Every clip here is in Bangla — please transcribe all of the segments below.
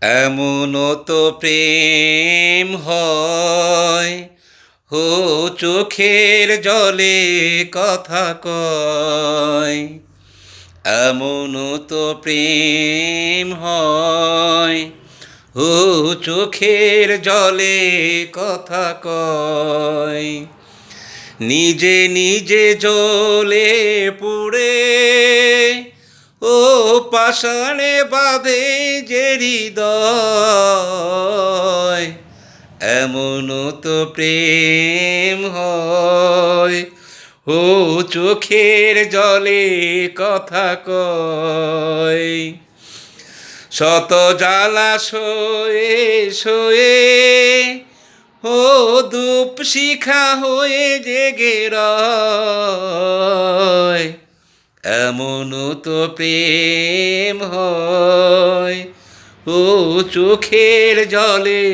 এমনও তো প্রেম হয়, ও চোখের জলে কথা কয়। এমনও তো প্রেম হয়, ও চোখের জলে কথা কয়। নিজে নিজে জ্বলে পুড়ে, ও পাষাণে বাঁধে যে হৃদয়। এমনও তো প্রেম হয়, ও চোখের জলে কথা কয়। শত জ্বালা সয়ে সয়ে, ও ধূপ শিখা হয়ে জেগে রয়। এমনও তো প্রেম হয়, ও চোখের জলে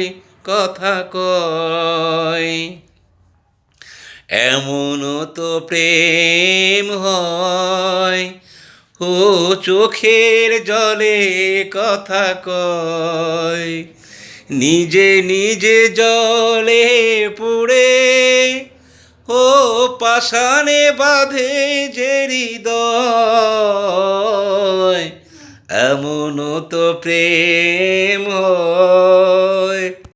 কথা কয়। এমনও তো প্রেম হয়, ও চোখের জলে কথা কয়। নিজে নিজে জলে পুড়ে, ও পাষাণে বাঁধে যে হৃদয়। এমনও তো প্রেম হয়।